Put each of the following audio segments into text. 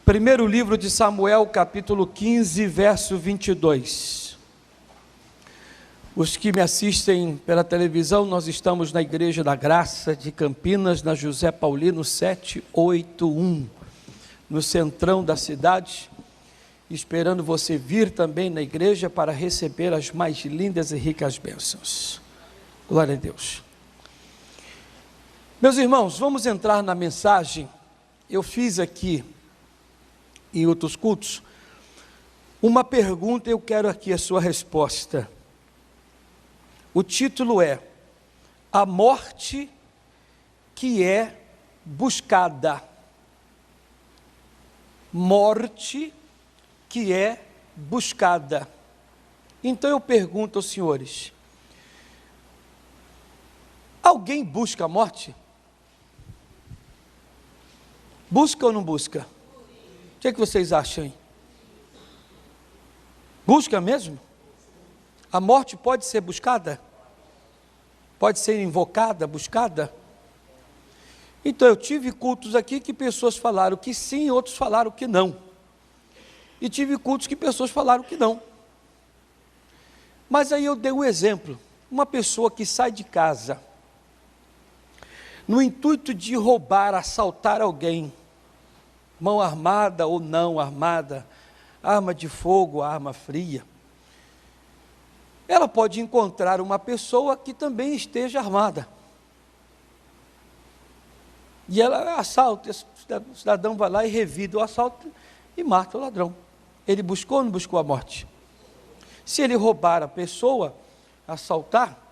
Primeiro livro de Samuel, capítulo 15, verso 22. Os que me assistem pela televisão, nós estamos na Igreja da Graça de Campinas, na José Paulino 781, no centrão da cidade, esperando você vir também na igreja para receber as mais lindas e ricas bênçãos. Glória a Deus. Meus irmãos, vamos entrar na mensagem. Eu fiz aqui, em outros cultos, uma pergunta, eu quero aqui a sua resposta. O título é: A Morte que é Buscada. Morte que é buscada. Então eu pergunto aos senhores: alguém busca a morte? Busca ou não busca? O que é que vocês acham aí? Busca mesmo? A morte pode ser buscada? Pode ser invocada, buscada? Então eu tive cultos aqui que pessoas falaram que sim, outros falaram que não. E tive cultos que pessoas falaram que não. Mas aí eu dei um exemplo. Uma pessoa que sai de casa no intuito de roubar, assaltar alguém, mão armada ou não armada, arma de fogo, arma fria, ela pode encontrar uma pessoa que também esteja armada. E ela assalta, o cidadão vai lá e revida o assalto e mata o ladrão. Ele buscou ou não buscou a morte? Se ele roubar a pessoa, assaltar,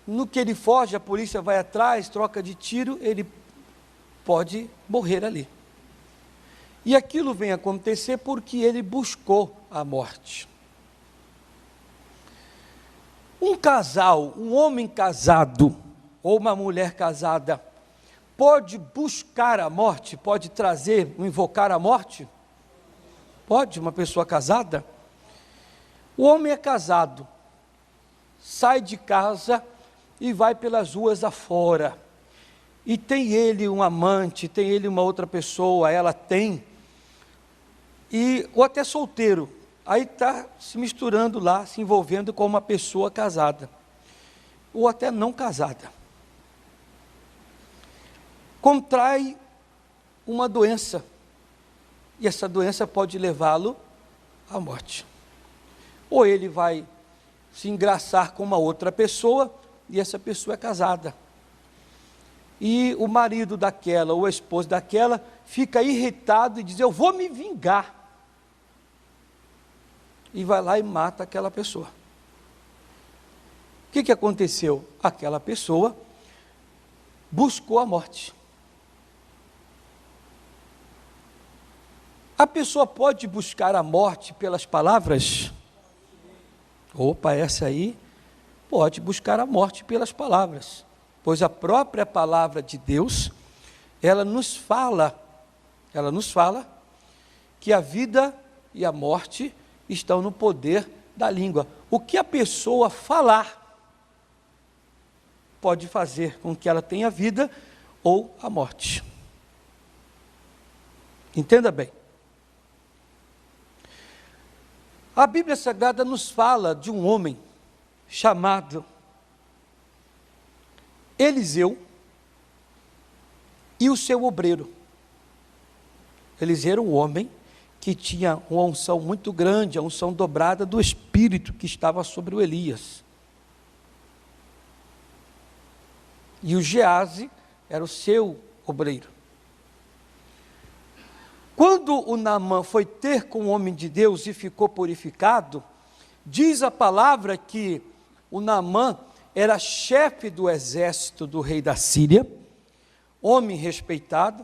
no que ele foge, a polícia vai atrás, troca de tiro, ele pode morrer ali. E aquilo vem acontecer porque ele buscou a morte. Um casal, um homem casado ou uma mulher casada, pode buscar a morte, pode trazer, invocar a morte? Pode, uma pessoa casada? O homem é casado, sai de casa e vai pelas ruas afora, e tem ele um amante, tem ele uma outra pessoa, ela tem, ou até solteiro, aí está se misturando lá, se envolvendo com uma pessoa casada, ou até não casada. Contrai uma doença, e essa doença pode levá-lo à morte. Ou ele vai se engraçar com uma outra pessoa, e essa pessoa é casada. E o marido daquela, ou a esposa daquela, fica irritado e diz: eu vou me vingar. E vai lá e mata aquela pessoa. O que aconteceu? Aquela pessoa buscou a morte. A pessoa pode buscar a morte pelas palavras? Opa, essa aí pode buscar a morte pelas palavras, pois a própria palavra de Deus, ela nos fala que a vida e a morte estão no poder da língua. O que a pessoa falar pode fazer com que ela tenha vida ou a morte. Entenda bem. A Bíblia Sagrada nos fala de um homem chamado Eliseu e o seu obreiro. Eliseu era um homem que tinha uma unção muito grande, a unção dobrada do Espírito que estava sobre o Elias. E o Geazi era o seu obreiro. Quando o Naamã foi ter com o homem de Deus e ficou purificado, diz a palavra que o Naamã era chefe do exército do rei da Síria, homem respeitado,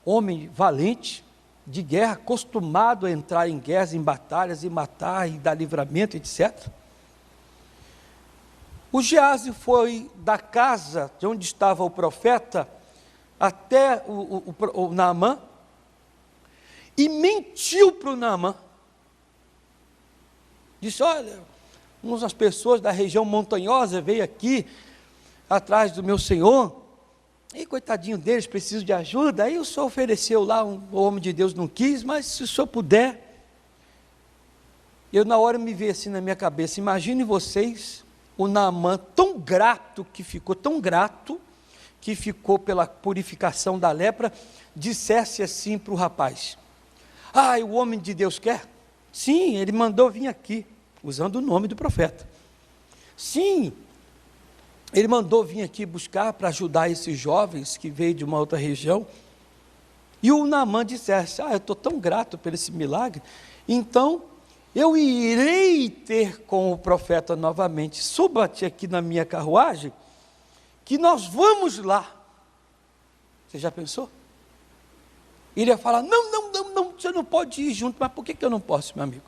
homem valente, de guerra, acostumado a entrar em guerras, em batalhas, e matar, e dar livramento, etc. O Geazi foi da casa de onde estava o profeta até o Naamã, e mentiu para o Naamã. Disse: olha, umas pessoas da região montanhosa veio aqui atrás do meu senhor E coitadinho deles, preciso de ajuda. Aí o senhor ofereceu lá, o homem de Deus não quis, mas se o senhor puder. Eu na hora me vi assim na minha cabeça, imagine vocês, o Naamã tão grato que ficou pela purificação da lepra, dissesse assim para o rapaz: o homem de Deus quer? Sim, ele mandou vir aqui, usando o nome do profeta. Sim, ele mandou vir aqui buscar para ajudar esses jovens que veio de uma outra região. E o Naamã dissesse: eu estou tão grato por esse milagre, então eu irei ter com o profeta novamente. Suba-te aqui na minha carruagem, que nós vamos lá. Você já pensou? Ele ia falar: não, você não pode ir junto. Mas por que eu não posso, meu amigo?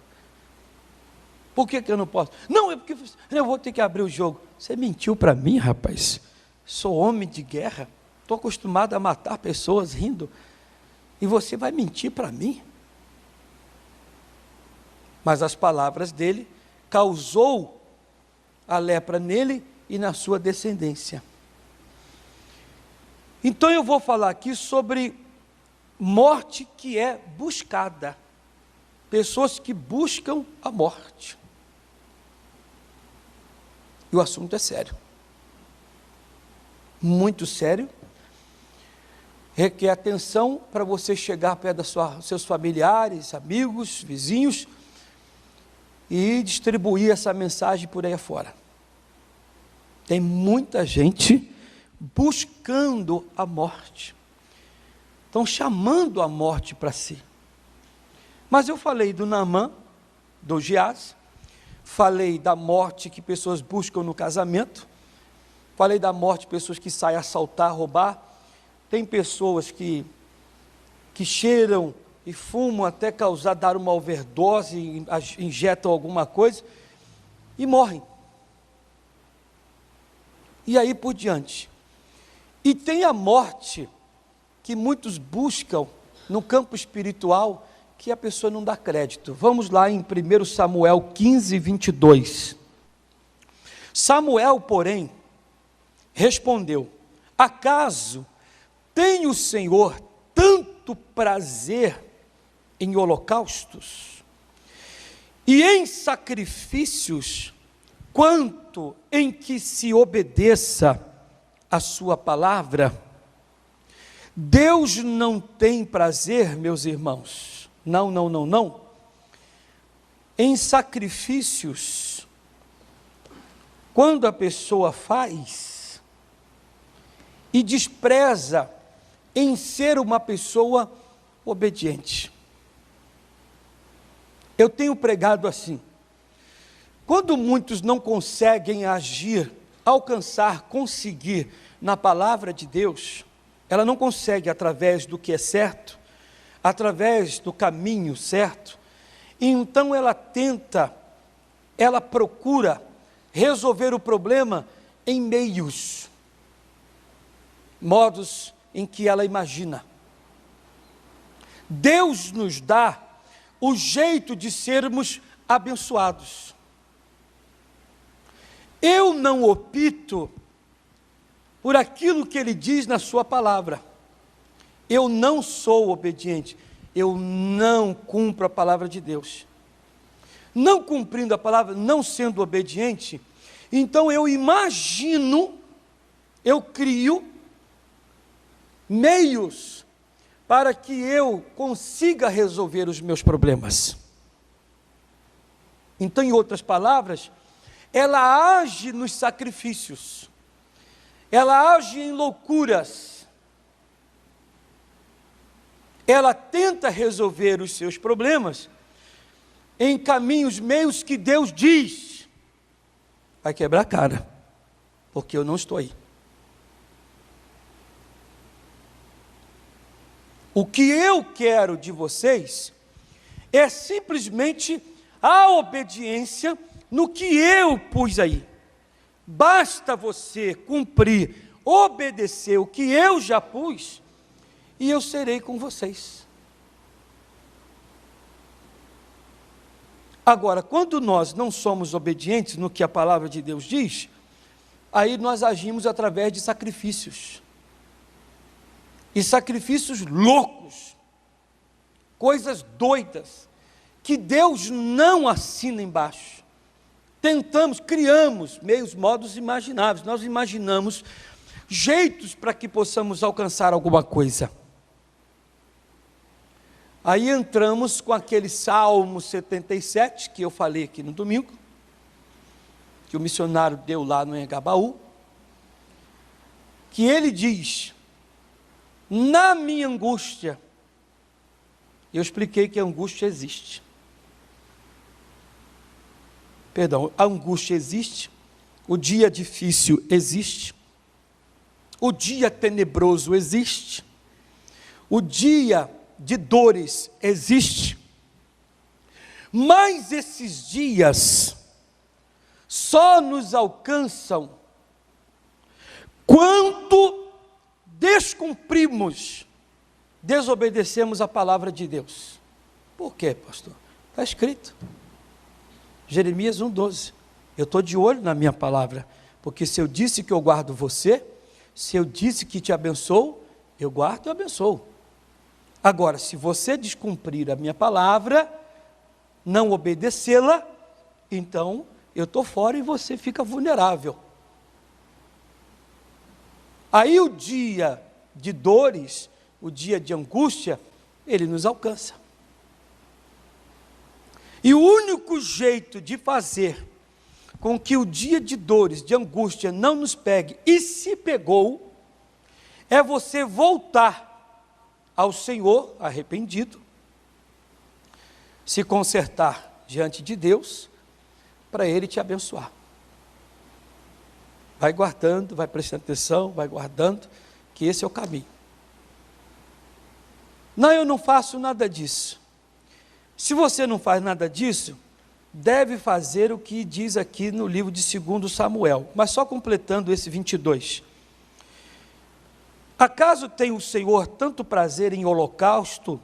Por que eu não posso? Não, é porque eu vou ter que abrir o jogo. Você mentiu para mim, rapaz. Sou homem de guerra, estou acostumado a matar pessoas rindo, e você vai mentir para mim? Mas as palavras dele causou a lepra nele e na sua descendência. Então eu vou falar aqui sobre morte que é buscada. Pessoas que buscam a morte. E o assunto é sério. Muito sério. Requer atenção para você chegar perto dos seus familiares, amigos, vizinhos, e distribuir essa mensagem por aí afora. Tem muita gente buscando a morte. Estão chamando a morte para si. Mas eu falei do Naamã, do Geazi, falei da morte que pessoas buscam no casamento, falei da morte de pessoas que saem a assaltar, roubar. Tem pessoas que cheiram e fumam até dar uma overdose, injetam alguma coisa e morrem. E aí por diante. E tem a morte que muitos buscam no campo espiritual, que a pessoa não dá crédito. Vamos lá em 1 Samuel 15, 22. Samuel, porém, respondeu: acaso tem o Senhor tanto prazer em holocaustos e em sacrifícios, quanto em que se obedeça a sua palavra? Deus não tem prazer, meus irmãos, não, em sacrifícios, quando a pessoa faz, e despreza em ser uma pessoa obediente. Eu tenho pregado assim: quando muitos não conseguem agir, alcançar, conseguir na palavra de Deus, ela não consegue através do que é certo, através do caminho certo, e então ela procura resolver o problema em modos em que ela imagina. Deus nos dá o jeito de sermos abençoados. Eu não opto por aquilo que Ele diz na sua palavra. Eu não sou obediente, eu não cumpro a palavra de Deus. Não cumprindo a palavra, não sendo obediente, então eu imagino, eu crio meios para que eu consiga resolver os meus problemas. Então, em outras palavras, ela age nos sacrifícios, ela age em loucuras, ela tenta resolver os seus problemas em caminhos, meios que Deus diz: vai quebrar a cara, porque eu não estou aí. O que eu quero de vocês é simplesmente a obediência no que eu pus aí. Basta você cumprir, obedecer o que eu já pus, e eu serei com vocês. Agora, quando nós não somos obedientes no que a palavra de Deus diz, aí nós agimos através de sacrifícios. e sacrifícios loucos, coisas doidas, que Deus não assina embaixo. Tentamos, criamos meios, modos imagináveis, nós imaginamos jeitos para que possamos alcançar alguma coisa. Aí entramos com aquele Salmo 77, que eu falei aqui no domingo, que o missionário deu lá no Engabaú, que ele diz: na minha angústia, eu expliquei que a angústia existe. Perdão, a angústia existe, o dia difícil existe, o dia tenebroso existe, o dia de dores existe, mas esses dias só nos alcançam quando descumprimos, desobedecemos a palavra de Deus. Por quê, pastor? Está escrito, Jeremias 1,12, eu estou de olho na minha palavra, porque se eu disse que eu guardo você, se eu disse que te abençoo, eu guardo e abençoo. Agora, se você descumprir a minha palavra, não obedecê-la, então eu estou fora e você fica vulnerável. Aí o dia de dores, o dia de angústia, ele nos alcança. E o único jeito de fazer com que o dia de dores, de angústia não nos pegue, e se pegou, é você voltar ao Senhor arrependido, se consertar diante de Deus, para Ele te abençoar. Vai guardando, vai prestando atenção, vai guardando, que esse é o caminho. Não, eu não faço nada disso. Se você não faz nada disso, deve fazer o que diz aqui no livro de 2 Samuel, mas só completando esse 22. Acaso tem o Senhor tanto prazer em holocausto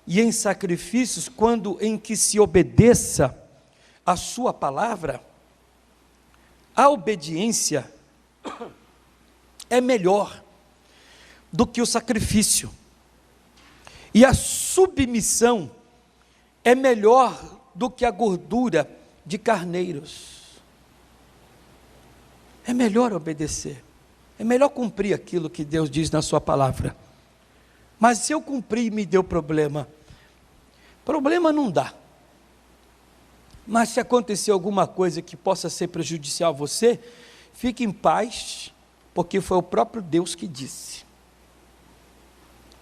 e em sacrifícios, quando em que se obedeça a sua palavra? A obediência é melhor do que o sacrifício, e a submissão é melhor do que a gordura de carneiros. É melhor obedecer, é melhor cumprir aquilo que Deus diz na sua palavra. Mas se eu cumprir e me deu problema não dá. Mas se acontecer alguma coisa que possa ser prejudicial a você, fique em paz, porque foi o próprio Deus que disse.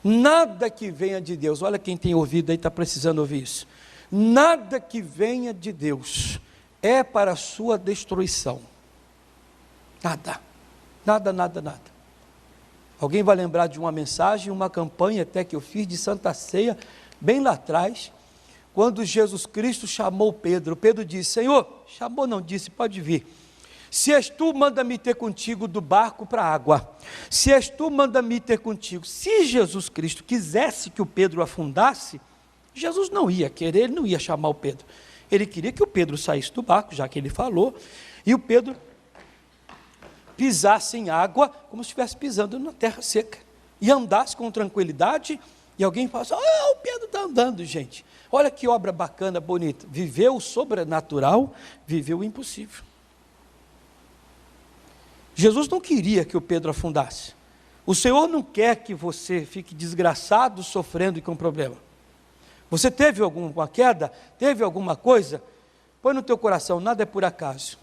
Nada que venha de Deus, olha quem tem ouvido aí, está precisando ouvir isso. Nada que venha de Deus é para a sua destruição. Nada, nada, nada, nada. Alguém vai lembrar de uma mensagem, uma campanha até que eu fiz de Santa Ceia, bem lá atrás, quando Jesus Cristo chamou Pedro. Pedro disse: Senhor, chamou não, disse, pode vir. Se és tu, manda-me ter contigo do barco para a água. Se és tu, manda-me ter contigo. Se Jesus Cristo quisesse que o Pedro afundasse, Jesus não ia querer, ele não ia chamar o Pedro. Ele queria que o Pedro saísse do barco, já que ele falou, e o Pedro pisasse em água, como se estivesse pisando na terra seca, e andasse com tranquilidade, e alguém falasse: o Pedro está andando, gente. Olha que obra bacana, bonita. Viveu o sobrenatural, viveu o impossível. Jesus não queria que o Pedro afundasse. O Senhor não quer que você fique desgraçado, sofrendo e com problema. Você teve alguma queda? Teve alguma coisa? Põe no teu coração, nada é por acaso.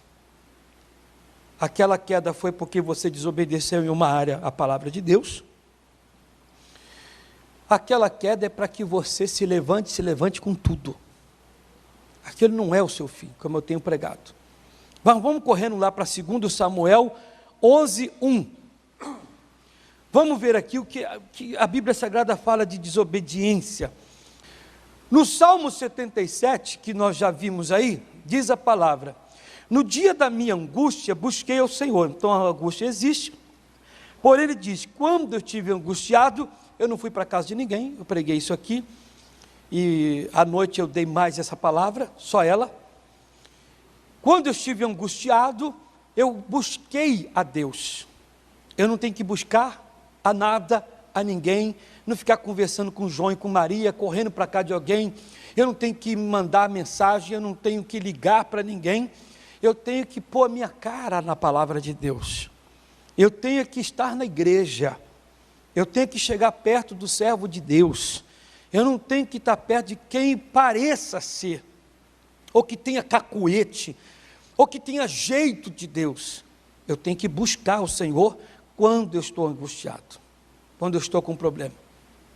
Aquela queda foi porque você desobedeceu em uma área a palavra de Deus. Aquela queda é para que você se levante com tudo. Aquilo não é o seu fim, como eu tenho pregado. Vamos correndo lá para 2 Samuel 11:1. Vamos ver aqui o que a Bíblia Sagrada fala de desobediência. No Salmo 77, que nós já vimos aí, diz a palavra: no dia da minha angústia, busquei ao Senhor. Então a angústia existe. Porém ele diz: quando eu estive angustiado, eu não fui para a casa de ninguém, eu preguei isso aqui, e à noite eu dei mais essa palavra, só ela. Quando eu estive angustiado, eu busquei a Deus. Eu não tenho que buscar a nada, a ninguém, não ficar conversando com João e com Maria, correndo para cá de alguém. Eu não tenho que mandar mensagem, eu não tenho que ligar para ninguém. Eu tenho que pôr a minha cara na palavra de Deus. Eu tenho que estar na igreja. Eu tenho que chegar perto do servo de Deus. Eu não tenho que estar perto de quem pareça ser, ou que tenha cacuete, ou que tenha jeito de Deus. Eu tenho que buscar o Senhor quando eu estou angustiado, quando eu estou com problema.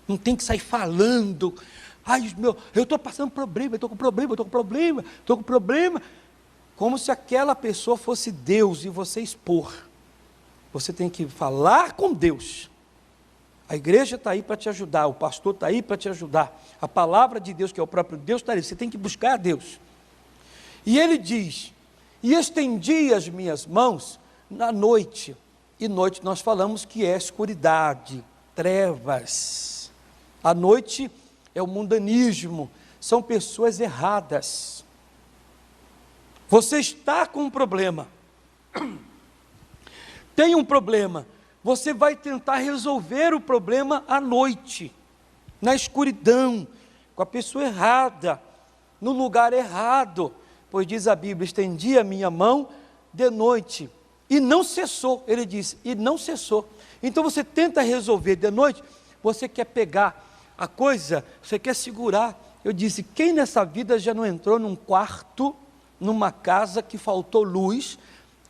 Não tem que sair falando, eu estou passando problema, estou com problema, como se aquela pessoa fosse Deus e você expor. Você tem que falar com Deus. A igreja está aí para te ajudar, o pastor está aí para te ajudar, a palavra de Deus, que é o próprio Deus, está aí. Você tem que buscar a Deus. E ele diz: e estendi as minhas mãos na noite. E noite nós falamos que é escuridade, trevas. A noite é o mundanismo, são pessoas erradas. Você está com um problema, tem um problema, você vai tentar resolver o problema à noite, na escuridão, com a pessoa errada, no lugar errado, pois diz a Bíblia: estendi a minha mão de noite, e não cessou. Ele disse, e não cessou. Então você tenta resolver de noite, você quer pegar a coisa, você quer segurar. Eu disse, quem nessa vida já não entrou num quarto, numa casa que faltou luz,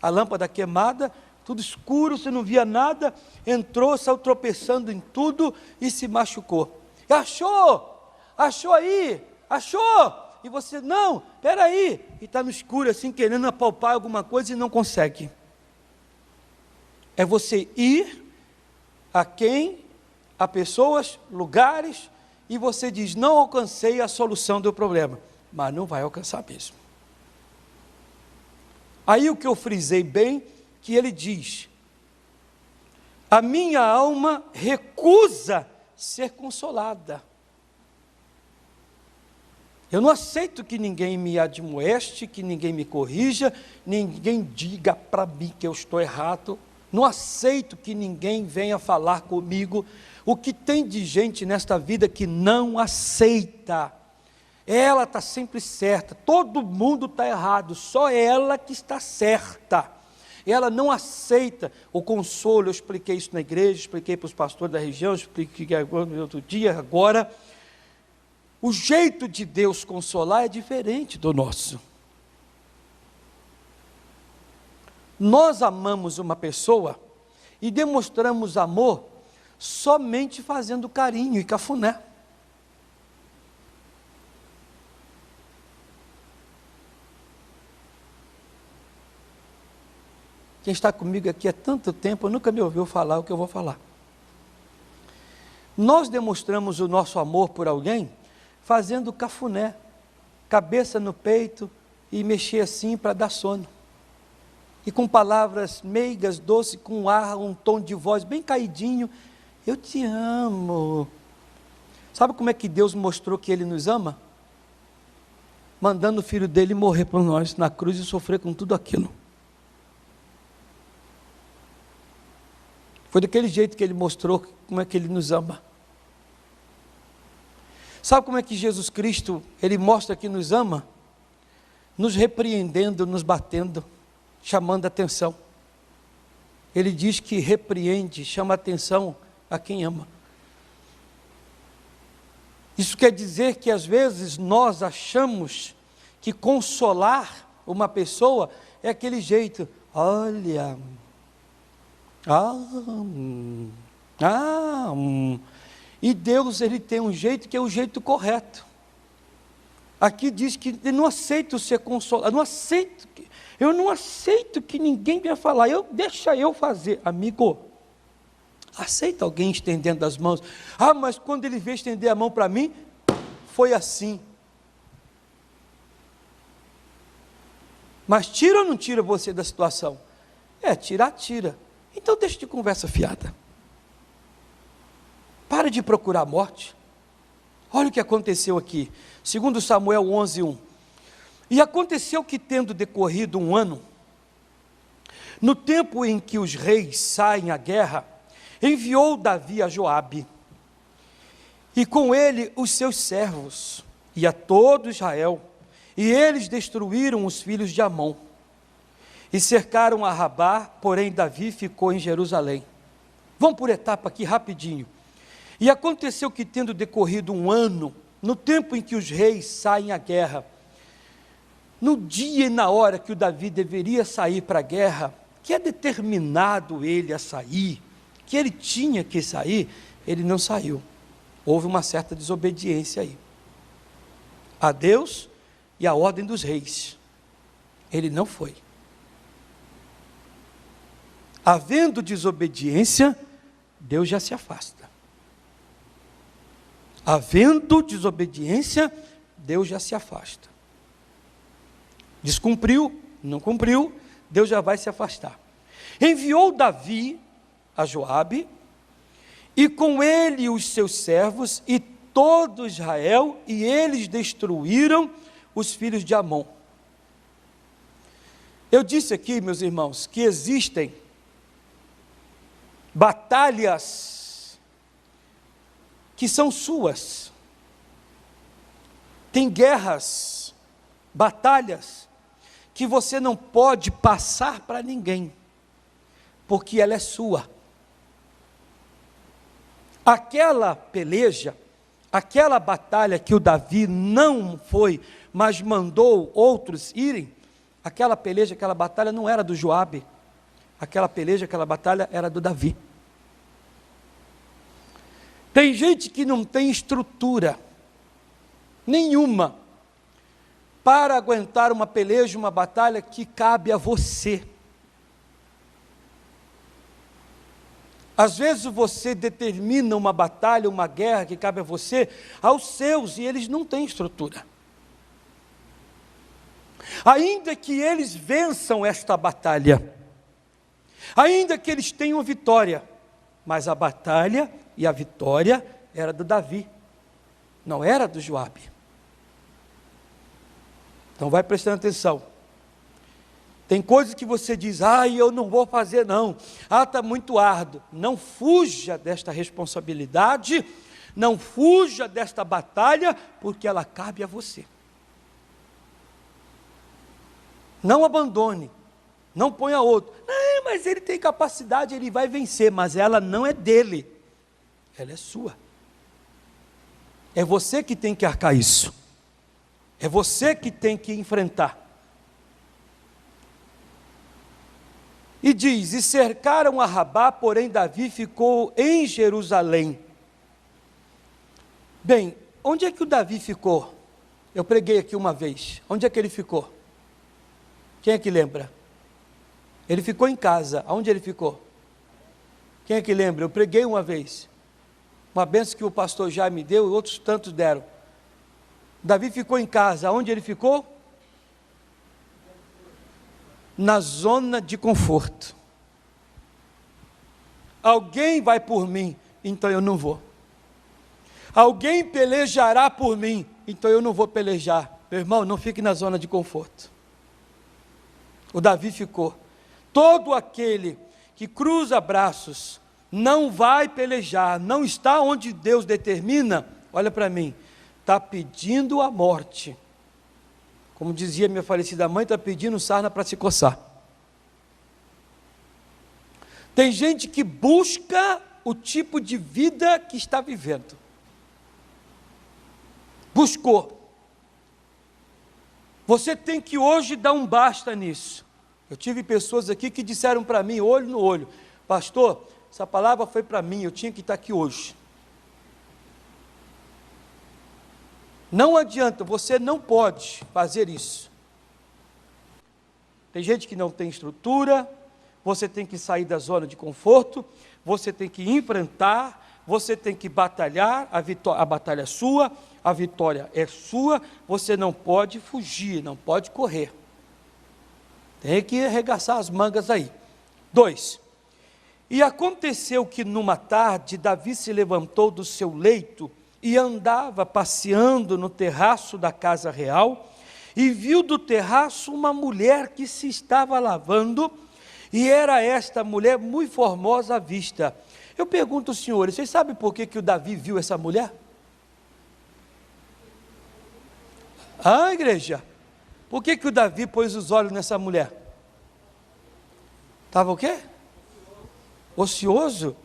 a lâmpada queimada, tudo escuro, você não via nada, entrou, saiu tropeçando em tudo e se machucou. Achou aí, e você, não, peraí, e está no escuro assim, querendo apalpar alguma coisa e não consegue. É você ir a pessoas, lugares, e você diz, não alcancei a solução do problema, mas não vai alcançar mesmo. Aí o que eu frisei bem, que ele diz, a minha alma recusa ser consolada. Eu não aceito que ninguém me admoeste, que ninguém me corrija, ninguém diga para mim que eu estou errado, não aceito que ninguém venha falar comigo. O que tem de gente nesta vida que não aceita, ela está sempre certa, todo mundo está errado, só ela que está certa. Ela não aceita o consolo. Eu expliquei isso na igreja, expliquei para os pastores da região, expliquei outro dia, agora. O jeito de Deus consolar é diferente do nosso. Nós amamos uma pessoa e demonstramos amor somente fazendo carinho e cafuné. Quem está comigo aqui há tanto tempo, nunca me ouviu falar o que eu vou falar. Nós demonstramos o nosso amor por alguém fazendo cafuné, cabeça no peito e mexer assim para dar sono. E com palavras meigas, doces, com ar, um tom de voz bem caidinho, eu te amo. Sabe como é que Deus mostrou que Ele nos ama? Mandando o Filho dele morrer por nós na cruz e sofrer com tudo aquilo. Foi daquele jeito que Ele mostrou como é que Ele nos ama. Sabe como é que Jesus Cristo, Ele mostra que nos ama? Nos repreendendo, nos batendo, chamando a atenção. Ele diz que repreende, chama a atenção a quem ama. Isso quer dizer que às vezes nós achamos que consolar uma pessoa é aquele jeito, olha, e Deus, Ele tem um jeito que é o jeito correto. Aqui diz que eu não aceito ser consolado, eu não aceito que ninguém venha falar, deixa eu fazer. Amigo, aceita alguém estendendo as mãos? Mas quando ele veio estender a mão para mim, foi assim. Mas tira ou não tira você da situação? Tira. Então deixa de conversa fiada. Para de procurar a morte. Olha o que aconteceu aqui, 2 Samuel 11:1. E aconteceu que, tendo decorrido 1 ano, no tempo em que os reis saem à guerra, enviou Davi a Joabe, e com ele os seus servos, e a todo Israel, e eles destruíram os filhos de Amon, e cercaram a Rabá, porém Davi ficou em Jerusalém. Vamos por etapa aqui rapidinho. E aconteceu que, tendo decorrido um ano, no tempo em que os reis saem à guerra, no dia e na hora que o Davi deveria sair para a guerra, que é determinado ele a sair, que ele tinha que sair, ele não saiu. Houve uma certa desobediência aí, a Deus e à ordem dos reis. Ele não foi. Havendo desobediência, Deus já se afasta. Havendo desobediência, Deus já se afasta. Descumpriu, não cumpriu, Deus já vai se afastar. Enviou Davi a Joabe, e com ele os seus servos, e todo Israel, e eles destruíram os filhos de Amon. Eu disse aqui, meus irmãos, que existem batalhas que são suas. Tem guerras, batalhas, que você não pode passar para ninguém, porque ela é sua. Aquela peleja, aquela batalha que o Davi não foi, mas mandou outros irem, aquela peleja, aquela batalha não era do Joabe, aquela peleja, aquela batalha era do Davi. Tem gente que não tem estrutura nenhuma para aguentar uma peleja, uma batalha que cabe a você. Às vezes você determina uma batalha, uma guerra que cabe a você, aos seus, e eles não têm estrutura. Ainda que eles vençam esta batalha, ainda que eles tenham vitória, mas a batalha e a vitória era do Davi, não era do Joabe. Então vai prestando atenção. Tem coisas que você diz, eu não vou fazer não, está muito árduo. Não fuja desta responsabilidade, não fuja desta batalha, porque ela cabe a você. Não abandone, não ponha outro. Mas ele tem capacidade, ele vai vencer, mas ela não é dele, ela é sua. É você que tem que arcar isso, é você que tem que enfrentar. E diz, e cercaram a Rabá, porém Davi ficou em Jerusalém. Bem, onde é que o Davi ficou? Eu preguei aqui uma vez, onde é que ele ficou? Quem é que lembra? Ele ficou em casa, aonde ele ficou? Quem é que lembra? Eu preguei uma vez, uma bênção que o pastor já me deu e outros tantos deram. Davi ficou em casa, aonde ele ficou? Na zona de conforto. Alguém vai por mim, então eu não vou. Alguém pelejará por mim, então eu não vou pelejar. Meu irmão, não fique na zona de conforto. O Davi ficou. Todo aquele que cruza braços, não vai pelejar, não está onde Deus determina, olha para mim, está pedindo a morte. Como dizia minha falecida mãe, está pedindo sarna para se coçar. Tem gente que busca o tipo de vida que está vivendo. Buscou. Você tem que hoje dar um basta nisso. Eu tive pessoas aqui que disseram para mim, olho no olho, pastor, essa palavra foi para mim, eu tinha que estar aqui hoje. Não adianta, você não pode fazer isso. Tem gente que não tem estrutura, você tem que sair da zona de conforto, você tem que enfrentar, você tem que batalhar, a batalha é sua, a vitória é sua, você não pode fugir, não pode correr. Tem que arregaçar as mangas aí. 2. E aconteceu que numa tarde, Davi se levantou do seu leito e andava passeando no terraço da casa real, e viu do terraço uma mulher que se estava lavando, e era esta mulher muito formosa à vista. Eu pergunto aos senhores, vocês sabem por que o Davi viu essa mulher? Ah, igreja, por que o Davi pôs os olhos nessa mulher? Estava o quê? Ocioso?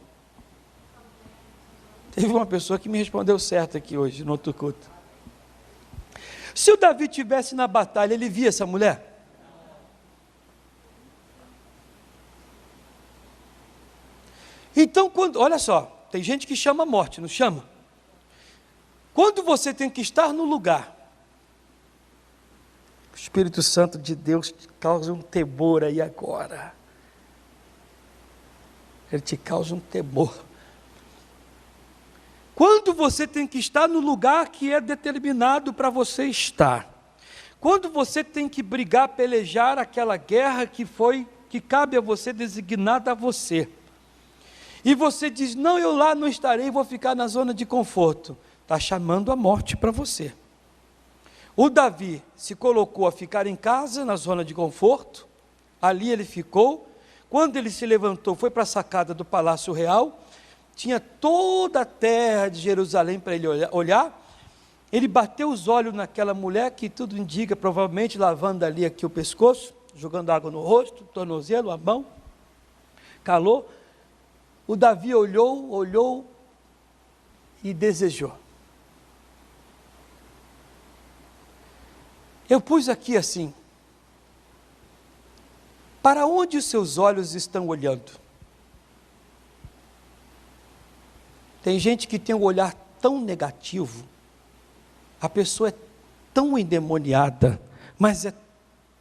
Teve uma pessoa que me respondeu certo aqui hoje, no outro culto. Se o Davi estivesse na batalha, ele via essa mulher? Então, olha só, tem gente que chama a morte, não chama? Quando você tem que estar no lugar, o Espírito Santo de Deus te causa um temor aí agora. Ele te causa um temor. Quando você tem que estar no lugar que é determinado para você estar. Quando você tem que brigar, pelejar aquela guerra que cabe a você, designada a você. E você diz, não, eu lá não estarei, vou ficar na zona de conforto. Está chamando a morte para você. O Davi se colocou a ficar em casa, na zona de conforto. Ali ele ficou. Quando ele se levantou, foi para a sacada do Palácio Real. Tinha toda a terra de Jerusalém para ele olhar. Ele bateu os olhos naquela mulher, que tudo indica, provavelmente lavando ali aqui o pescoço, jogando água no rosto, tornozelo, a mão. Calou. O Davi olhou e desejou. Eu pus aqui assim, para onde os seus olhos estão olhando? Tem gente que tem um olhar tão negativo, a pessoa é tão endemoniada, mas é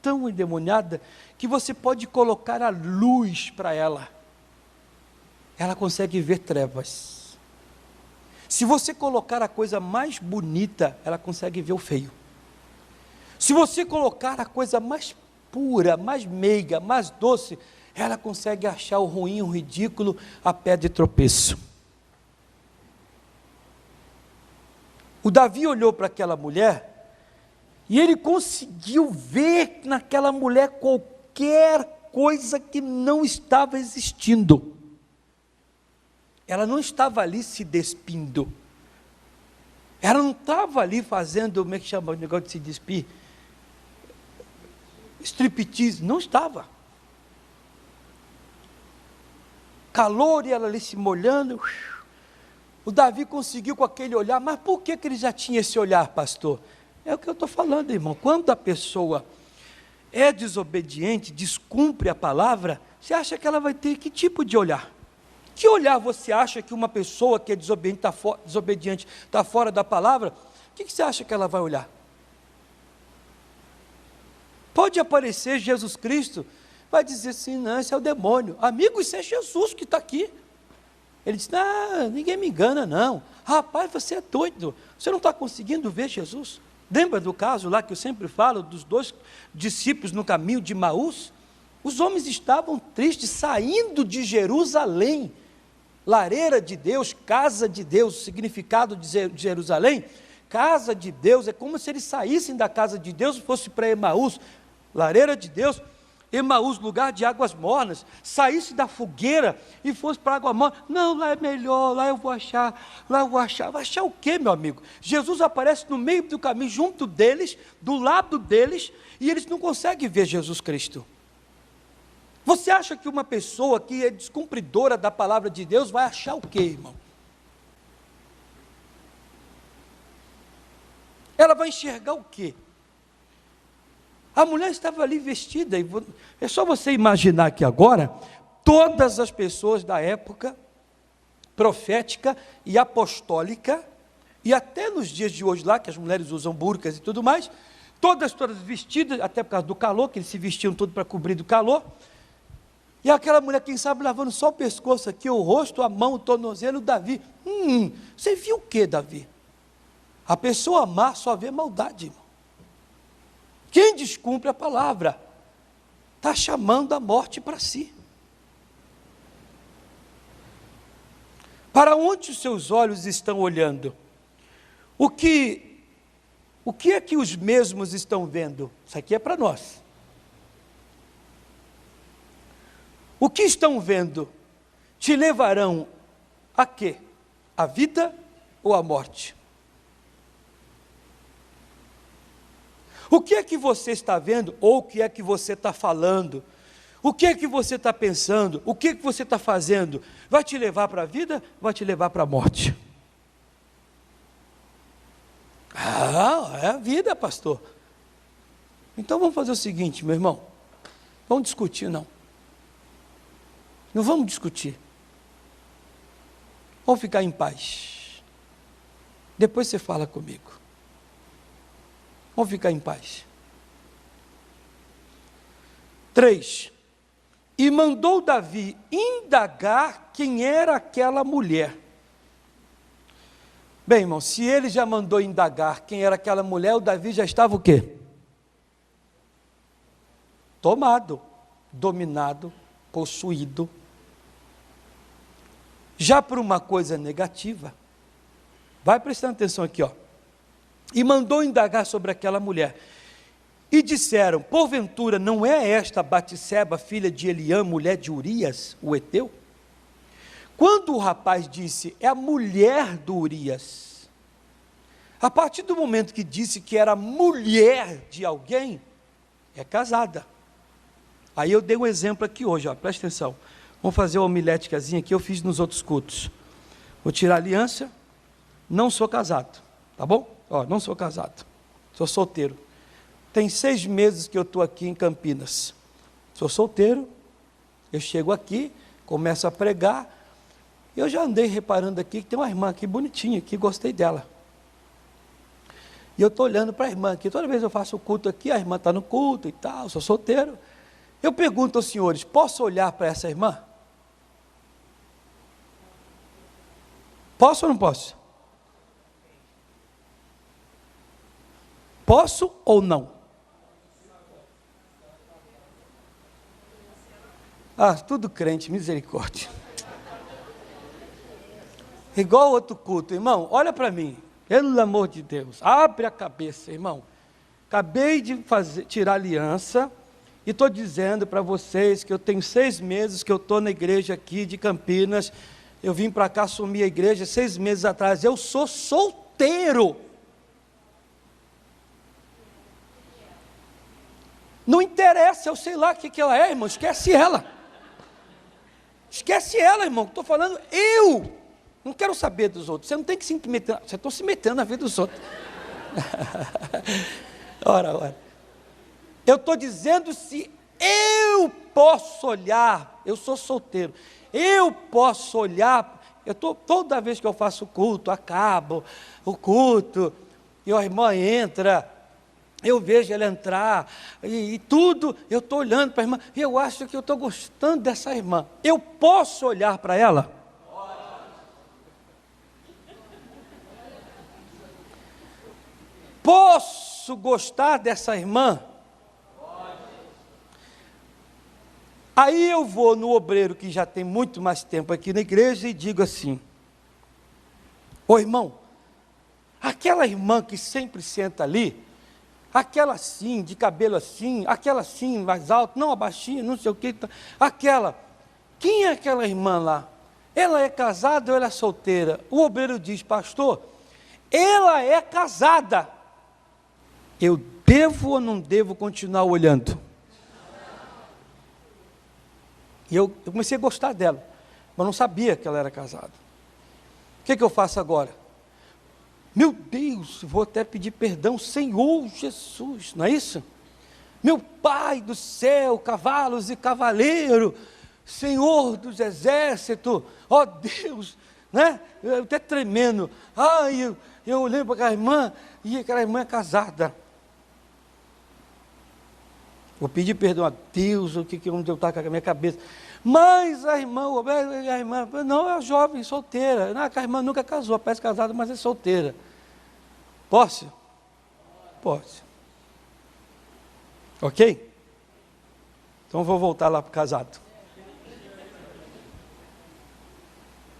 tão endemoniada, que você pode colocar a luz para ela consegue ver trevas. Se você colocar a coisa mais bonita, ela consegue ver o feio. Se você colocar a coisa mais pura, mais meiga, mais doce, ela consegue achar o ruim, o ridículo, a pedra de tropeço. O Davi olhou para aquela mulher, e ele conseguiu ver naquela mulher qualquer coisa que não estava existindo. Ela não estava ali se despindo. Ela não estava ali fazendo, como é que chama o negócio de se despir? Striptease. Não estava. Calor e ela ali se molhando. O Davi conseguiu com aquele olhar, mas por que ele já tinha esse olhar, pastor? É o que eu estou falando, irmão. Quando a pessoa é desobediente, descumpre a palavra, você acha que ela vai ter que tipo de olhar? Que olhar você acha que uma pessoa que é desobediente está fora da palavra? O que você acha que ela vai olhar? Pode aparecer Jesus Cristo, vai dizer assim, não, esse é o demônio. Amigo, isso é Jesus que está aqui. Ele diz, não, ninguém me engana não. Rapaz, você é doido, você não está conseguindo ver Jesus? Lembra do caso lá que eu sempre falo, dos 2 discípulos no caminho de Emaús? Os homens estavam tristes, saindo de Jerusalém, lareira de Deus, casa de Deus, significado de Jerusalém, casa de Deus, é como se eles saíssem da casa de Deus e fossem para Emaús, lareira de Deus, Emaús, lugar de águas mornas, saísse da fogueira e fosse para água morna. Não, lá é melhor, lá eu vou achar, vai achar o quê, meu amigo? Jesus aparece no meio do caminho, junto deles, do lado deles, e eles não conseguem ver Jesus Cristo. Você acha que uma pessoa que é descumpridora da palavra de Deus vai achar o quê, irmão? Ela vai enxergar o quê? A mulher estava ali vestida, é só você imaginar que agora, todas as pessoas da época profética e apostólica, e até nos dias de hoje lá, que as mulheres usam burcas e tudo mais, todas vestidas, até por causa do calor, que eles se vestiam tudo para cobrir do calor, e aquela mulher, quem sabe, lavando só o pescoço aqui, o rosto, a mão, o tornozelo, o Davi. Você viu o que, Davi? A pessoa amar só vê maldade, irmão. Quem descumpre a palavra, está chamando a morte para si. Para onde os seus olhos estão olhando? O que é que os mesmos estão vendo? Isso aqui é para nós. O que estão vendo te levarão a quê? A vida ou a morte? O que é que você está vendo, ou o que é que você está falando? O que é que você está pensando? O que é que você está fazendo? Vai te levar para a vida? Vai te levar para a morte? Ah, é a vida, pastor. Então vamos fazer o seguinte, meu irmão. Vamos discutir, não. Não vamos discutir. Vamos ficar em paz. Depois você fala comigo. Vamos ficar em paz. 3. E mandou Davi indagar quem era aquela mulher. Bem, irmão, se ele já mandou indagar quem era aquela mulher, o Davi já estava o quê? Tomado, dominado, possuído. Já por uma coisa negativa. Vai prestando atenção aqui, ó. E mandou indagar sobre aquela mulher. E disseram, porventura não é esta Batseba, filha de Eliã, mulher de Urias, o heteu? Quando o rapaz disse, é a mulher do Urias, a partir do momento que disse que era mulher de alguém, é casada. Aí eu dei um exemplo aqui hoje, ó, presta atenção. Vamos fazer uma homiléticazinha que eu fiz nos outros cultos. Vou tirar a aliança, não sou casado, tá bom? Ó, não sou casado, sou solteiro. Tem 6 meses que eu estou aqui em Campinas. Sou solteiro, eu chego aqui, começo a pregar. Eu já andei reparando aqui que tem uma irmã aqui bonitinha, que gostei dela. E eu estou olhando para a irmã aqui, toda vez eu faço o culto aqui, a irmã está no culto e tal, sou solteiro. Eu pergunto aos senhores, posso olhar para essa irmã? Posso ou não posso? Posso ou não? Ah, tudo crente, misericórdia. Igual outro culto, irmão, olha para mim, pelo amor de Deus, abre a cabeça, irmão. Acabei de tirar aliança e estou dizendo para vocês que eu tenho 6 meses que eu estou na igreja aqui de Campinas. Eu vim para cá assumir a igreja 6 meses atrás. Eu sou solteiro. Não interessa, eu sei lá o que ela é, irmão, esquece ela. Esquece ela, irmão, estou falando eu. Não quero saber dos outros. Você não tem que se meter, você está se metendo na vida dos outros. Ora. Eu estou dizendo se eu posso olhar, eu sou solteiro, eu posso olhar, toda vez que eu faço culto, acabo o culto, e a irmã entra, eu vejo ela entrar, e tudo, eu estou olhando para a irmã, e eu acho que eu estou gostando dessa irmã. Eu posso olhar para ela? Posso gostar dessa irmã? Aí eu vou no obreiro que já tem muito mais tempo aqui na igreja e digo assim, ô irmão, aquela irmã que sempre senta ali, aquela assim, de cabelo assim, aquela assim, mais alto, não a baixinha, não sei o que, aquela, quem é aquela irmã lá? Ela é casada ou ela é solteira? O obreiro diz, pastor, ela é casada. Eu devo ou não devo continuar olhando? E eu comecei a gostar dela, mas não sabia que ela era casada. O que eu faço agora? Meu Deus, vou até pedir perdão, Senhor Jesus, não é isso? Meu Pai do céu, cavalos e cavaleiro, Senhor dos exércitos, ó Deus, né? Eu até tremendo. Ai, eu olhei para aquela irmã, e aquela irmã é casada. Vou pedir perdão a Deus, o que onde eu estava com a minha cabeça. Mas a irmã, não, é jovem, solteira. Não, a irmã nunca casou, parece casada, mas é solteira. Posso? Posso. Ok? Então vou voltar lá para o casado.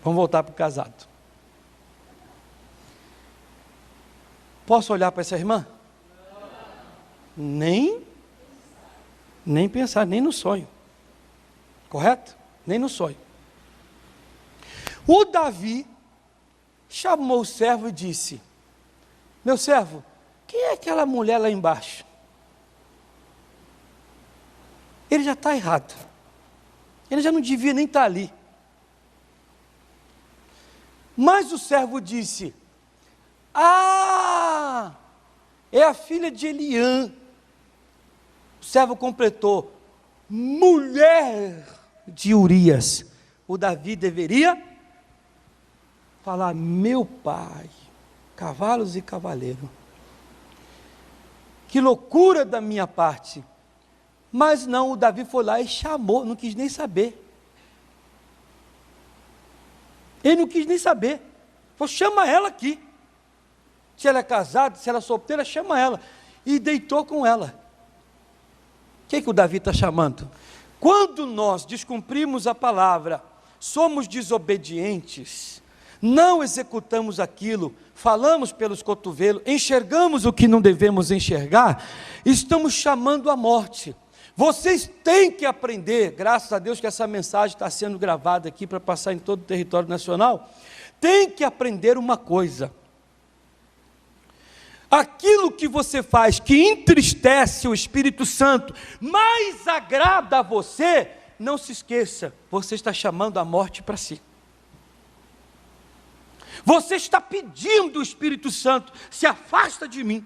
Vamos voltar para o casado. Posso olhar para essa irmã? Nem pensar, nem no sonho. Correto? Nem no sonho. O Davi chamou o servo e disse: meu servo, quem é aquela mulher lá embaixo? Ele já está errado. Ele já não devia nem estar ali. Mas o servo disse: ah, é a filha de Eliã. O servo completou: mulher de Urias. O Davi deveria falar: meu pai, cavalos e cavaleiro. Que loucura da minha parte. Mas não, o Davi foi lá e chamou, não quis nem saber. Ele não quis nem saber. Falou: chama ela aqui. Se ela é casada, se ela é solteira, chama ela. E deitou com ela. O que o Davi está chamando? Quando nós descumprimos a palavra, somos desobedientes, não executamos aquilo, falamos pelos cotovelos, enxergamos o que não devemos enxergar, estamos chamando a morte. Vocês têm que aprender, graças a Deus que essa mensagem está sendo gravada aqui para passar em todo o território nacional, tem que aprender uma coisa: aquilo que você faz que entristece o Espírito Santo, mas agrada a você, não se esqueça, você está chamando a morte para si. Você está pedindo ao Espírito Santo: se afasta de mim.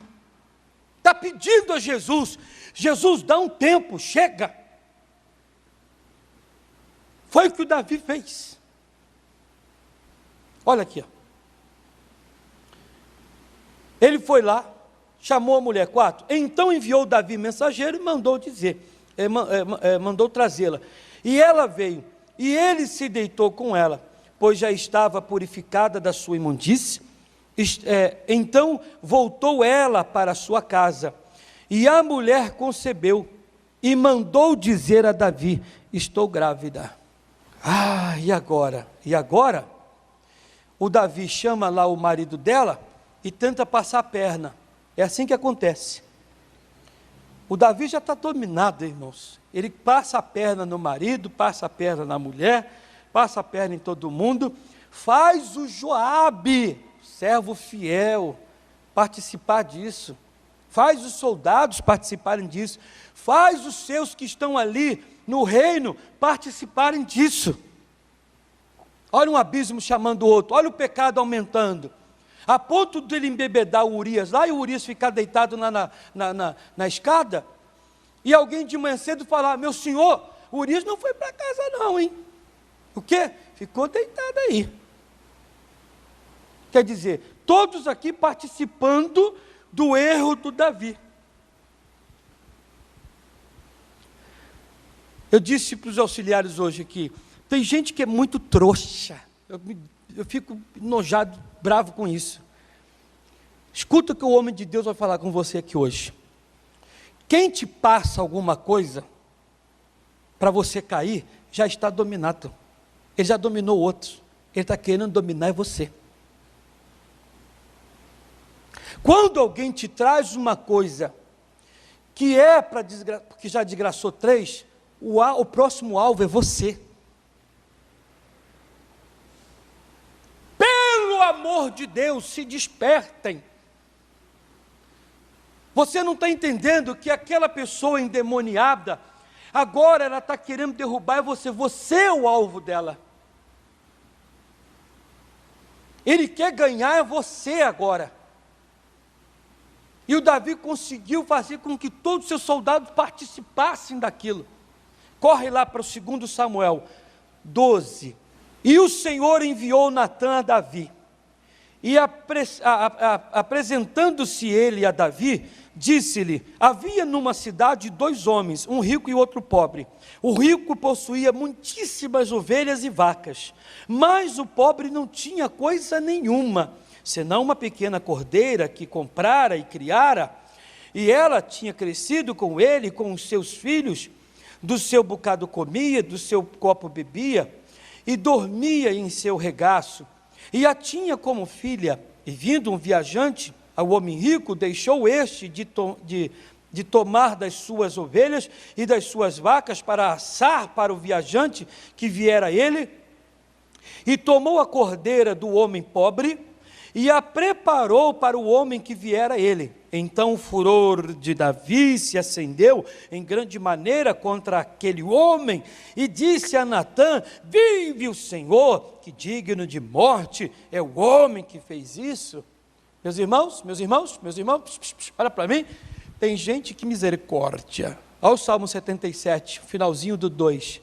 Está pedindo a Jesus: Jesus, dá um tempo, chega. Foi o que o Davi fez. Olha aqui, ó. Ele foi lá, chamou a mulher. 4. Então enviou Davi mensageiro e mandou mandou trazê-la. E ela veio, e ele se deitou com ela, pois já estava purificada da sua imundície. Então voltou ela para a sua casa, e a mulher concebeu, e mandou dizer a Davi: estou grávida. E agora? E agora? O Davi chama lá o marido dela e tenta passar a perna. É assim que acontece. O Davi já está dominado, irmãos. Ele passa a perna no marido, passa a perna na mulher, passa a perna em todo mundo. Faz o Joabe, servo fiel, participar disso. Faz os soldados participarem disso. Faz os seus que estão ali no reino participarem disso. Olha um abismo chamando o outro, olha o pecado aumentando, a ponto de ele embebedar o Urias lá, e o Urias ficar deitado na escada, e alguém de manhã cedo falar: meu senhor, o Urias não foi para casa não, hein? O quê? Ficou deitado aí. Quer dizer, todos aqui participando do erro do Davi. Eu disse para os auxiliares hoje aqui, tem gente que é muito trouxa, eu fico enojado, bravo com isso. Escuta o que o homem de Deus vai falar com você aqui hoje. Quem te passa alguma coisa para você cair, já está dominado. Ele já dominou outros, ele está querendo dominar você. Quando alguém te traz uma coisa que é para que já desgraçou 3, o próximo alvo é você. Pelo amor de Deus, se despertem. Você não está entendendo que aquela pessoa endemoniada, agora ela está querendo derrubar você é o alvo dela. Ele quer ganhar você agora. E o Davi conseguiu fazer com que todos os seus soldados participassem daquilo. Corre lá para o 2 Samuel 12. E o Senhor enviou Natã a Davi. E apresentando-se ele a Davi, disse-lhe: havia numa cidade 2 homens, um rico e outro pobre. O rico possuía muitíssimas ovelhas e vacas, mas o pobre não tinha coisa nenhuma, senão uma pequena cordeira que comprara e criara, e ela tinha crescido com ele, com os seus filhos, do seu bocado comia, do seu copo bebia, e dormia em seu regaço, e a tinha como filha. E vindo um viajante ao homem rico, deixou este de tomar das suas ovelhas e das suas vacas para assar para o viajante que viera a ele. E tomou a cordeira do homem pobre, e a preparou para o homem que viera a ele. Então o furor de Davi se acendeu em grande maneira contra aquele homem, e disse a Natã: vive o Senhor, que digno de morte é o homem que fez isso. Meus irmãos, olha para mim, tem gente que misericórdia. Olha o Salmo 77, finalzinho do 2.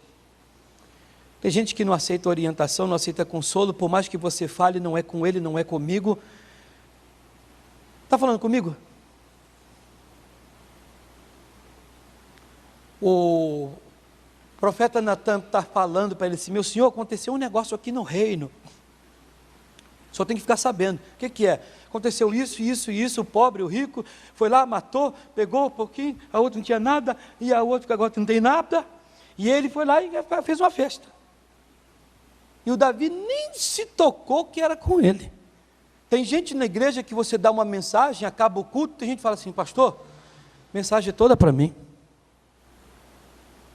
Tem gente que não aceita orientação, não aceita consolo, por mais que você fale, não é com ele, não é comigo. Está falando comigo? O profeta Natã está falando para ele assim: meu senhor, aconteceu um negócio aqui no reino. Só tem que ficar sabendo. O que é? Aconteceu isso, o pobre, o rico, foi lá, matou, pegou um pouquinho, a outra não tinha nada, e a outra que agora não tem nada, e ele foi lá e fez uma festa. E o Davi nem se tocou que era com ele. Tem gente na igreja que você dá uma mensagem, acaba o culto, tem gente que fala assim: pastor, mensagem toda para mim.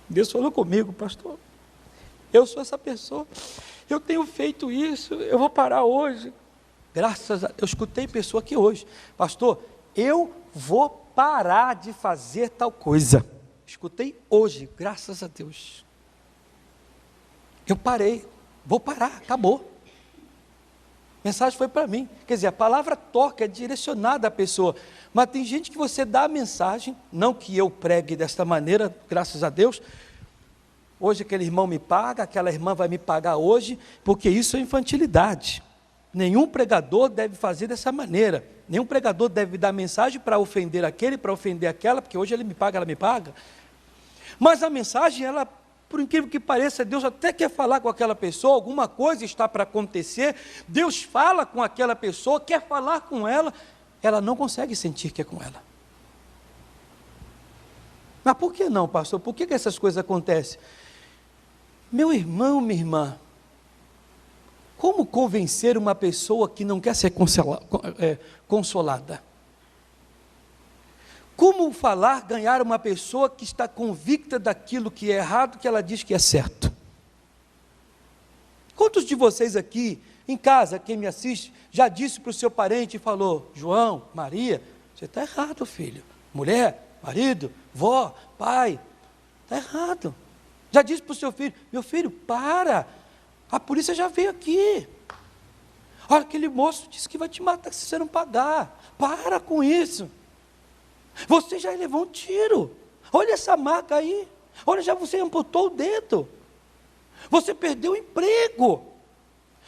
Deus falou comigo, pastor. Eu sou essa pessoa, eu tenho feito isso, eu vou parar hoje. Graças a Deus, eu escutei pessoa aqui hoje: pastor, eu vou parar de fazer tal coisa. Escutei hoje, graças a Deus. Eu parei. Vou parar, acabou. A mensagem foi para mim. Quer dizer, a palavra toca, é direcionada à pessoa. Mas tem gente que você dá a mensagem, não que eu pregue desta maneira, graças a Deus. Hoje aquele irmão me paga, aquela irmã vai me pagar hoje, porque isso é infantilidade. Nenhum pregador deve fazer dessa maneira. Nenhum pregador deve dar mensagem para ofender aquele, para ofender aquela, porque hoje ele me paga, ela me paga. Mas a mensagem, ela, por incrível que pareça, Deus até quer falar com aquela pessoa, alguma coisa está para acontecer, Deus fala com aquela pessoa, quer falar com ela, ela não consegue sentir que é com ela. Mas por que não, pastor? Por que essas coisas acontecem? Meu irmão, minha irmã, como convencer uma pessoa que não quer ser consolada? Como ganhar uma pessoa que está convicta daquilo que é errado, que ela diz que é certo? Quantos de vocês aqui, em casa, quem me assiste, já disse para o seu parente e falou: João, Maria, você está errado, filho. Mulher, marido, vó, pai, está errado. Já disse para o seu filho: meu filho, para, a polícia já veio aqui. Olha, aquele moço disse que vai te matar se você não pagar. Para com isso. Você já levou um tiro. Olha essa marca aí. Olha, já você amputou o dedo. Você perdeu o emprego.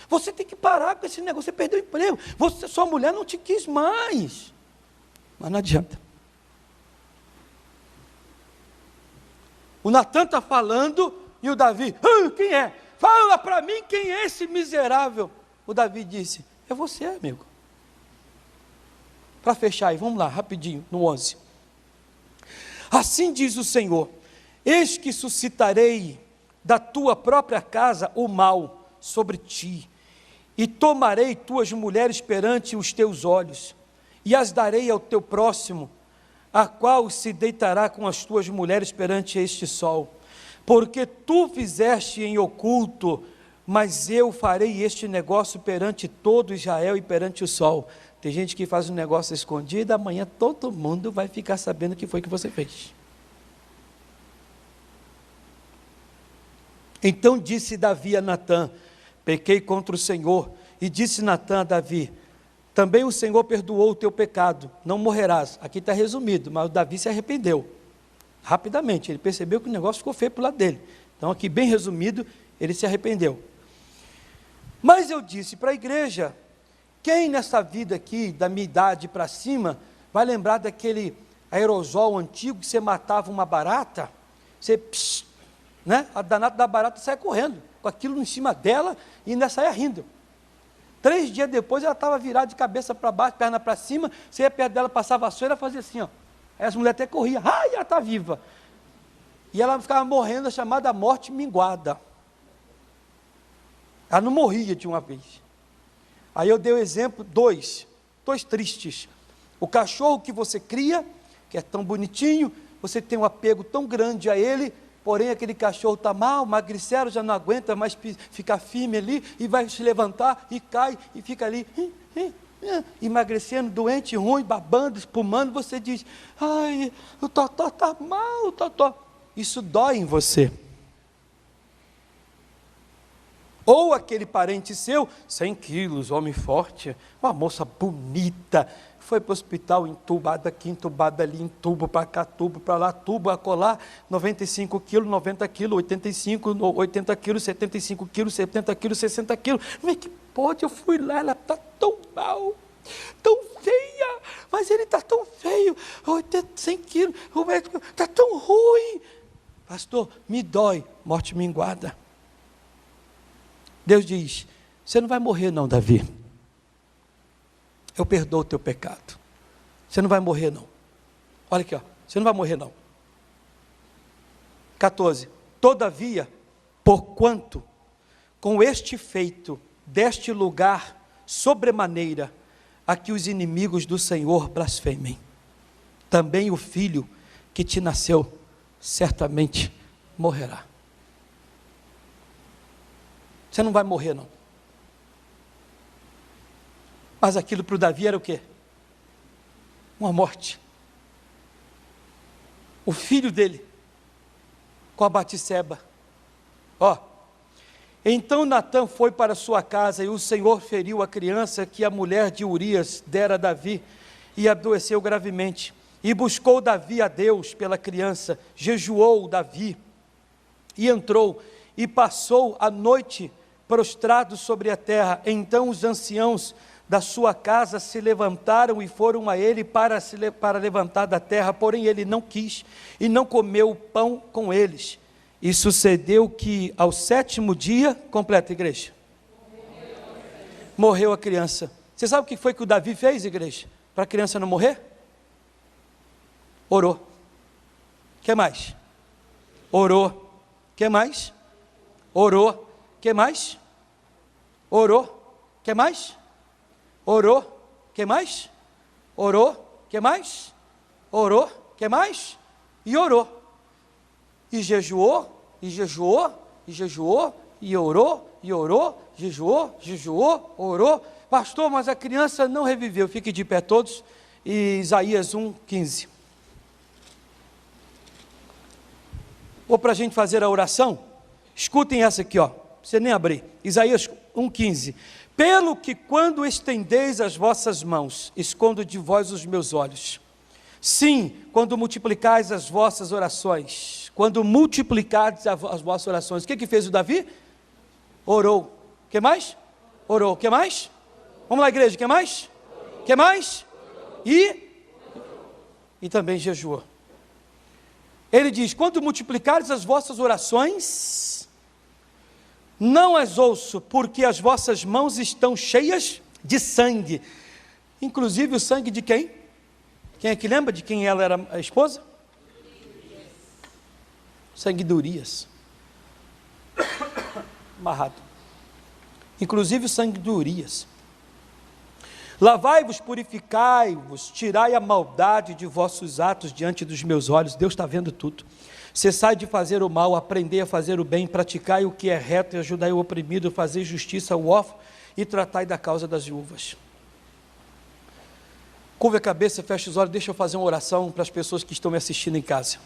Você tem que parar com esse negócio. Você perdeu o emprego. Sua mulher não te quis mais. Mas não adianta. O Natã está falando e o Davi: quem é? Fala para mim quem é esse miserável. O Davi disse: é você, amigo. Para fechar aí, vamos lá, rapidinho, no 11. Assim diz o Senhor: eis que suscitarei da tua própria casa o mal sobre ti, e tomarei tuas mulheres perante os teus olhos, e as darei ao teu próximo, a qual se deitará com as tuas mulheres perante este sol. Porque tu fizeste em oculto, mas eu farei este negócio perante todo Israel e perante o sol. Tem gente que faz um negócio escondido, amanhã todo mundo vai ficar sabendo o que foi que você fez. Então disse Davi a Natã: pequei contra o Senhor. E disse Natã a Davi: também o Senhor perdoou o teu pecado, não morrerás. Aqui está resumido, mas o Davi se arrependeu. Rapidamente, ele percebeu que o negócio ficou feio para o lado dele. Então aqui bem resumido, ele se arrependeu. Mas eu disse para a igreja: quem nessa vida aqui, da minha idade para cima, vai lembrar daquele aerosol antigo que você matava uma barata, você, né? A danada da barata saia correndo, com aquilo em cima dela, e ainda saia rindo. 3 dias depois ela estava virada de cabeça para baixo, perna para cima, você ia perto dela, passava a vassoura, ela fazia assim, ó. Aí as mulheres até corriam: ai, ela está viva. E ela ficava morrendo, a chamada morte minguada. Ela não morria de uma vez. Aí eu dei o exemplo, dois tristes. O cachorro que você cria, que é tão bonitinho, você tem um apego tão grande a ele, porém aquele cachorro está mal, magricelo, já não aguenta mais ficar firme ali, e vai se levantar, e cai, e fica ali, emagrecendo, doente, ruim, babando, espumando, você diz, ai, o Totó está mal, o Totó. Isso dói em você. Ou aquele parente seu, 100 quilos, homem forte, uma moça bonita, foi para o hospital entubado aqui, entubado ali, entubo para cá, tubo para lá, tubo a colar, 95 quilos, 90 quilos, 85, 80 quilos, 75 quilos, 70 quilos, 60 quilos. Como é que pode? Eu fui lá, ela está tão mal, tão feia, mas ele está tão feio, 80, 100 quilos, o médico está tão ruim. Pastor, me dói, morte minguada. Deus diz, você não vai morrer não, Davi. Eu perdoo o teu pecado. Você não vai morrer não. Olha aqui, ó. Você não vai morrer não. 14. Todavia, porquanto, com este feito, deste lugar, sobremaneira, a que os inimigos do Senhor blasfemem, também o filho que te nasceu, certamente morrerá. Você não vai morrer não. Mas aquilo para o Davi era o quê? Uma morte. O filho dele, com a Batseba. Então Natã foi para sua casa, e o Senhor feriu a criança que a mulher de Urias dera a Davi, e adoeceu gravemente. E buscou Davi a Deus pela criança, jejuou Davi, e entrou, e passou a noite prostrado sobre a terra. Então os anciãos da sua casa se levantaram e foram a ele para levantar da terra, porém ele não quis, e não comeu o pão com eles. E sucedeu que ao 7º dia, completa igreja, morreu a criança. Você sabe o que foi que o Davi fez, igreja? Para a criança não morrer? Orou. O que mais? Orou. O que mais? Orou. O que mais? Orou. O que mais? Orou. O que mais? Orou. O que mais? Orou. O que mais? E orou. E jejuou, e jejuou, e jejuou, e orou, jejuou, jejuou, orou. Pastor, mas a criança não reviveu. Fique de pé todos. E Isaías 1:15. Ou para a gente fazer a oração, escutem essa aqui, ó. Você nem abrir. Isaías 1:15. Pelo que quando estendeis as vossas mãos, escondo de vós os meus olhos. Sim, quando multiplicais as vossas orações, quando multiplicardes as vossas orações. O que fez o Davi? Orou. O que mais? Orou. O que mais? Vamos lá, igreja, o que mais? O que mais? E também jejuou. Ele diz, quando multiplicares as vossas orações, não as ouço, porque as vossas mãos estão cheias de sangue. Inclusive o sangue de quem? Quem é que lembra de quem ela era a esposa? Sangue de Urias. Amarrado. Inclusive o sangue de Urias. Lavai-vos, purificai-vos, tirai a maldade de vossos atos diante dos meus olhos. Deus está vendo tudo. Cessai de fazer o mal, aprendei a fazer o bem, praticai o que é reto e ajudai o oprimido, fazei justiça ao órfão e tratai da causa das viúvas. Curva a cabeça, fecha os olhos, deixa eu fazer uma oração para as pessoas que estão me assistindo em casa.